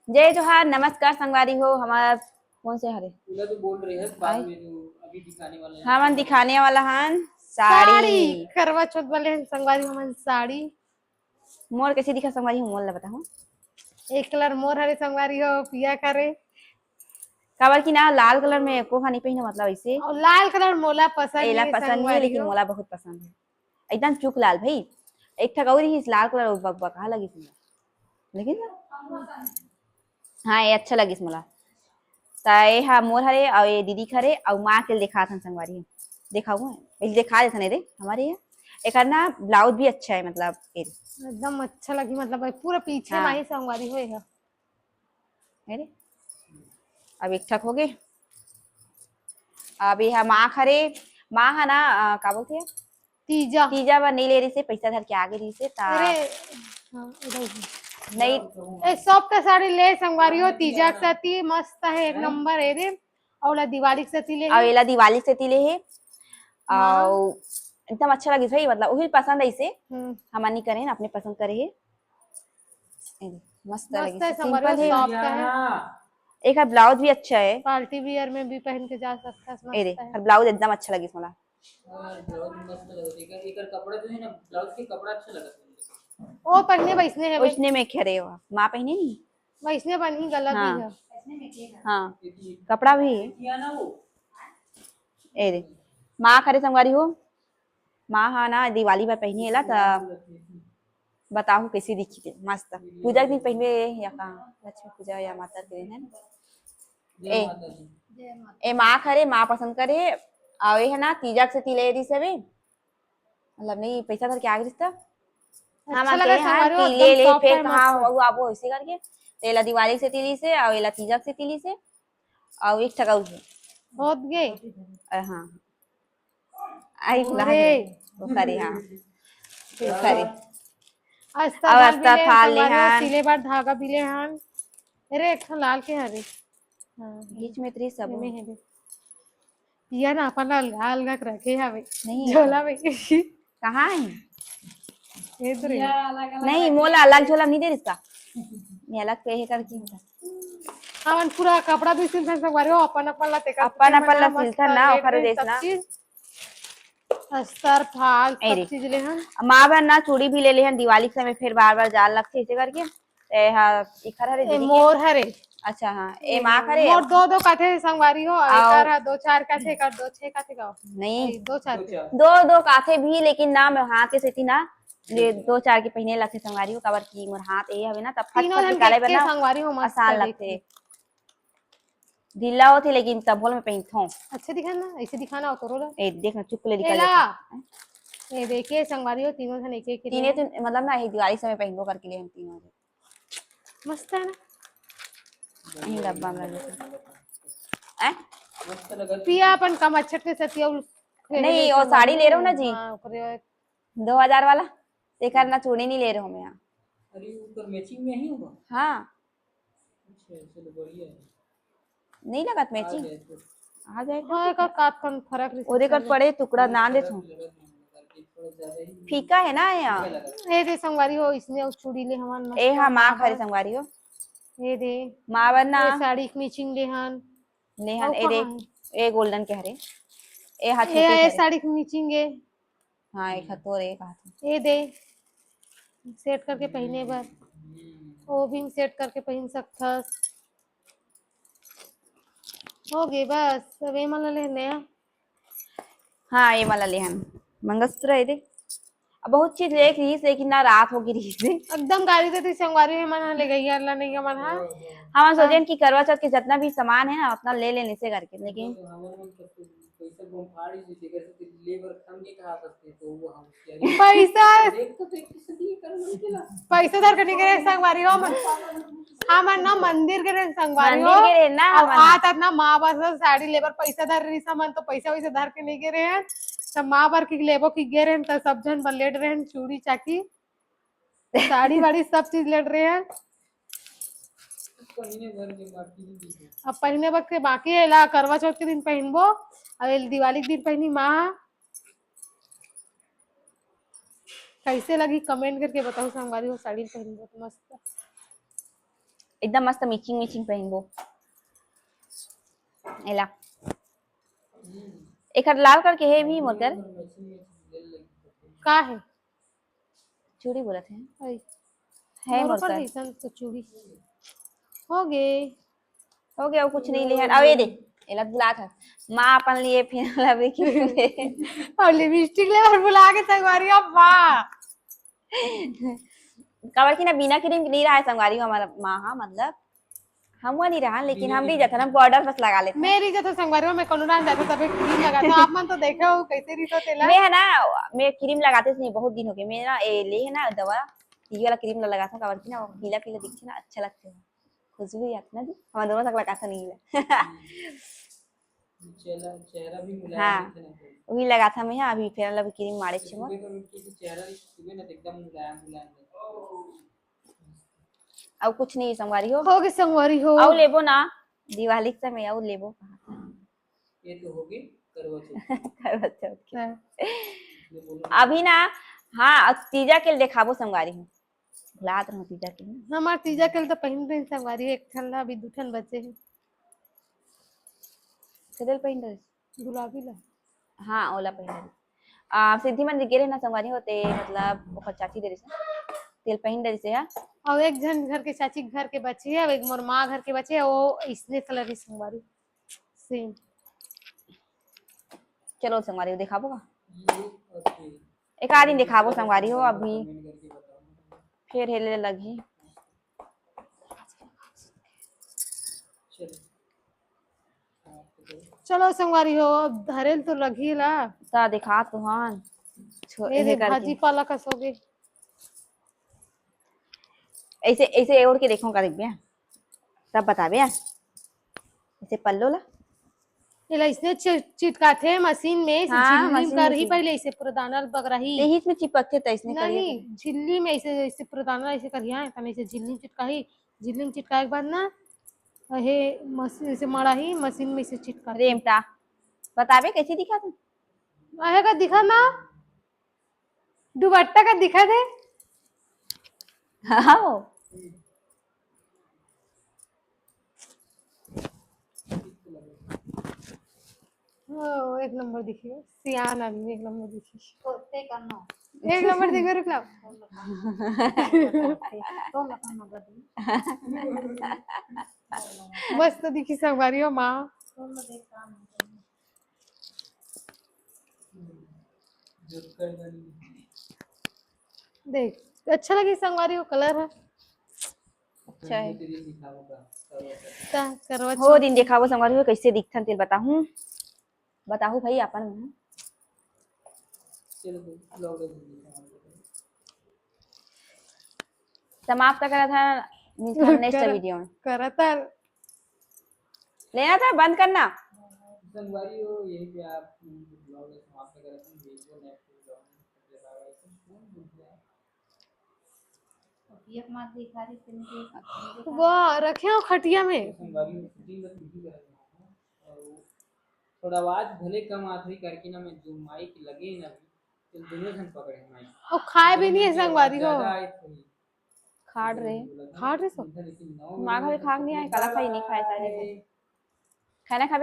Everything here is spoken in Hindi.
जय जोहार, नमस्कार संगवारी हो हमारा। कौन से हरे तो बोल रहे हैं बाद में जो अभी दिखाने वाले हैं हम दिखाने वाला हन साड़ी साड़ी। करवा चौथ वाले हैं संगवारी हमन साड़ी मोर कैसे दिखा संगवारी हूँ मोल ला बताऊँ। एक कलर मोर हरे संगवारी हो पिया करे काबर की ना लाल कलर में एको नहीं पहने मतलब ऐसे और लाल कलर मोला पसंद एला नहीं पसंद नहीं है, संगवारी लेकिन हो। मोला बहुत पसंद है। एकदम चुक लाल भाई। एक ठा गौरी ही लाल कलर बकबका लगी थी, लेकिन हाँ ये अच्छा लगी मोला। ताए हाँ मोर हरे और ये दीदी खरे और माँ के दिखा था संगवारी दिखाऊ दिखा देते नहीं रे हमारे यहाँ। एक ना ब्लाउज भी अच्छा है मतलब एकदम अच्छा लगी मतलब पूरा पीछे हाँ। माही संगवारी होएगा। अरे अब एक ठक हो गए। अब यह माँ खरे माँ है ना का बोलते हैं तीजा तीजा बार नहीं ले रही से पैसा धर के आगे रही से अरे हाँ, इधर ही। नहीं ए सॉफ्ट साड़ी ले संगवारी हो तीजा के साथी मस्त है एक नंबर है रे और दिवाली के साथी ले और है एला दिवाली से तिले है माँ और एकदम अच्छा लगी भाई मतलब वही पसंद है इसे हम्म, हम नहीं करे ना अपने पसंद करे है। मस्त लगी मस्त है संगवारी हो सिंपल है। सॉफ्ट है एक ब्लाउज भी अच्छा है। पार्टी वियर में भी पहन के जा सकता है अरे मस्त है। और ब्लाउज एकदम अच्छा लगी मोला। ब्लाउज मस्त लगा एक कपड़ा जो है ना ब्लाउज के कपड़ा अच्छा लगा ओ पहने वैसने है वे उसने में खरे हो माँ पहने नहीं। वैसने बनी गला भी हाँ है हाँ कपड़ा भी है। किया ना वो अरे माँ खरे संगवारी हो माँ हाँ ना दिवाली पर पहनी एला तो बताओ कैसी दिखी थी मस्त पूजा के दिन पहनबे या कहाँ लक्ष्मी पूजा या माता के दिन है ना। जय ए माता दी। ए माँ खरे माँ पसंद करे और ये है ना तीजा से तिले रही से भी मतलब नहीं पैसा धर के आगे रिश्ता हाँ अच्छा मानते लगा हैं हाँ संगवारी हो कि एकदम ले ले सॉफ्ट फिर है कहाँ मस्त। वो आप ऐसे करके तो एला दिवाली से तिली से और एला तीजा से तिली से और एक टका उसे बहुत गए हाँ आई अरे वो करे हाँ वो करे अस्तर अब थाल भी अस्तर ले थाल ले संगवारी हो हन सिले बार धागा भी ले हन अरे एक ठो लाल के हरे हाँ बीच में त्री सब एमे है रे पिया ना अपन अलग अलग रखे हवे नहीं झोला में कहाँ है इधर नहीं मोला अलग झोला नहीं दे इसका ये अलग पे है करके हमन पूरा कपड़ा भी सिलते संगवारी हो अपन अपन ला तेकर अपन के अपन मना ला मस्त सिलथन ना लेट ओखर रहे सब देसना चीज अस्तर फाल सब अरे चीज ले हन माँ बहन ना चूड़ी भी ले ले हन दिवाली के समय फिर बार बार जाल लगते ऐसे करके ए हाँ इखर हरे ए दीदी के मोर हरे अच्छा हाँ ए माँ करे मोर दो दो काथे संगवारी हो आओ एक दो चार काथे एक दो छह काथे का नहीं दो चार के दो दो काथे भी लेकिन ना मैं हाथ के सेती ना ये दो चार के पहने लगते संगवारी हो काबर की मोर हाथ ए हवे ना तब फट तीनों फट जन निकाले बर के ना संगवारी हो मस्त आसान है लगते देखी ढीला होती लेकिन तब बोल में पहनथो अच्छे दिखा ना ऐसे दिखाना हो तो ला ए देख ना चुपले निकल एला जाते ये देखिए संगवारी हो तीनों जन एक एक के तीने लिए तो मतलब ना ये दिवाली समय पहनबो करके लिए हम तीनों मस्त है ना यही डब्बा में लगे हैं मस्त लगा पिया अपन कम अच्छे से सतिया नहीं वो साड़ी ले रहा हूँ ना जी हाँ ओकरे 2000 वाला देखा ना चूड़ी नहीं ले रहा हूँ मैं यहाँ अरे ऊपर मैचिंग में ही होगा हाँ अच्छा चलो बढ़िया है नहीं लगत आ मैचिंग जाए तो आ जाए हाँ का काट कन फरक ओदे कर पड़े टुकड़ा ना दे तू लगा थोड़ा ज्यादा ही फीका है ना फीका यहाँ लगा ए दे संगवारी हो इसने उस चूड़ी ले हमान ए मस्त हाँ माँ खरे मावर संगवारी हो ए दे माँ बनना ये साड़ी की मैचिंग ले हन नेहन और ए कहाँ देख ए गोल्डन के हरे ए हाथ है छोटे ये खरे साड़ी की मैचिंग है हाँ एक हाथ और एक हाथ ये दे सेट करके पहने बर वो भी सेट करके पहन सकता हो गए बस सब ये मन ले नया हाँ ये वाला ले हम मंगलसूत्र है देख अब बहुत चीज देख रही लेकिन ना रात होगी रही से एकदम गाड़ी देती संगवारी में मन ले गई अल्लाह नहीं के मन हा हम सोचे कि करवा चौथ के जितना भी सामान है ना उतना ले लेने से करके लेकिन पैसा बम फाड़ी से देकर से लेबर खम के कहा सकते तो वो हम क्या पैसा देख तो देख किस लिए कर मन केला पैसा दर करने के संगवारी हो मन हमन ना मंदिर के संगवारी हो मंदिर के रे ना अब आता ना माँ बस साड़ी लेबर पैसा धर रही सामान तो पैसा वैसा धर के नहीं गे रहे हैं सब माँ बार की लेबो की गे रहे हैं तो सब जन लेट रहे हैं चूड़ी चाकी साड़ी वाड़ी सब चीज लेट रहे हैं महीने भर के बाकी नहीं अब पहने वक्त के बाकी है ला करवा चौथ के दिन पहनबो अब ये दिवाली के दिन पहनी माँ कैसे लगी कमेंट करके बताओ संगवारी हो साड़ी पहनबो तो मस्त एकदम मस्त मैचिंग मैचिंग पहनबो एला एक लाल करके है भी मोरकर का है चूड़ी बोलत है आई है मोर पर मोरकर ऐसा तो चूड़ी हो गए हो गया वो कुछ नहीं लिया अब ये दे एला बुला था माँ अपन लिए फिर लवे की और लिपस्टिक ले बुला के संगवारी वाह कवर की ना बिना क्रीम नहीं रहा है संगवारी हमारा माँ हाँ मतलब हम वो नहीं रहा लेकिन हम भी जाता ना बॉर्डर बस लगा लेते मेरी जो तो संगवारी में कोलोना जाता तभी क्रीम लगाता आप मन तो देखे हो कैसे रिसो तेला मैं है ना मैं क्रीम लगाते थे बहुत दिन हो गए मैं ना ले है ना दवा ये वाला क्रीम लगा था कवर की ना वो पीला पीला दिखते ना अच्छा लगता है खुशबू आती ना जी हमारे दोनों तक लगा था नहीं है चेहरा भी मुलायम हाँ दिखे ना वही लगा था मैं अभी फिर मतलब क्रीम मारे छे सुबह का उठ के चेहरा सुबह ना एकदम मुलायम मुलायम अब कुछ नहीं संगवारी हो हो गई संगवारी हो आओ लेबो ना दिवाली के समय आओ लेबो ये तो होगी करवा चौथ करवा चौथ के ये बोलो अभी ना हाँ तीजा के दिखाबो संगवारी हूँ लात रहूं तीजा के ना हमार तीजा कल तो पहन रही संगवारी एक ठंडा अभी दू ठन बचे हैं कदल पहिन रहे गुलाबी ला हाँ ओला पहिन रहे सिद्धि मंदिर गेले ना संगवारी होते मतलब ओकर चाची दे रही तेल पहिन रही से हा और एक जन घर के चाची के घर के बच्चे है और एक मोर माँ घर के बच्चे है वो इसने कलर की संगवारी सेम चलो संगवारी को दिखाबो का ये ओके एक आदमी दिखाबो संगवारी हो अभी कमेंट करके बताओ फिर हेले लगी चलो चलो संगवारी हो अब धरेल तो लगी ला ता दिखा तुहान ये ये भाजी करके पाला कसोगे ऐसे ऐसे ओढ़ के देखो का देखबे तब बताबे ऐसे पल्लो ला ये इसने चिटका थे मशीन में इसे हाँ, झिल्ली मशीन कर में ही से। पहले इसे पूरा दाना बग रही यही इसमें चिपकते थे इसने करिए नहीं झिल्ली में इसे इसे पूरा दाना ऐसे करिया है तने इसे झिल्ली में चिटका ही झिल्ली में चिटकाए के बाद ना हे मशीन से मड़ा ही मशीन में इसे चिटका रेमटा बताबे कैसे दिखा तुम आहे का दिखा ना दुपट्टा का दिखा थे हाँ ओ एक नंबर दिखियो सियान आदमी एक नंबर दिखी कोते करना एक नंबर दिखो रुक लाओ तो लगना बदली मस्त दिखी संगवारी हो माँ तो देख काम जो कर बनी देख अच्छा लगी संगवारी हो कलर है अच्छा है तेरी दिखाऊंगा ता करवा हो दिन दिखाबो संगवारी हो कैसे दिखथन तेल बताहूं बताहूं भाई अपन चलो ब्लॉग समाप्त करा था मिलता है नेक्स्ट वीडियो में करता लेना था बंद करना संगवारी हो यही पे आप ब्लॉग समाप्त करते हैं वीडियो नेक्स्ट ब्लॉग में ये मत दिखा रही तुम वाह रखे हो खटिया में संगवारी में शूटिंग बस नहीं कर रहा हूं और थोड़ा आवाज भले कम आती करके ना मैं जो माइक लगे ना तो दोनों जन पकड़े माइक और खाए भी नहीं है संगवारी हो ज्यादा आई थोड़ी खाड़ रहे खाड़ रहे सो लेकिन 9 माँ घर खाग नहीं आए कला खाई नहीं खाए सारे खाना खाबे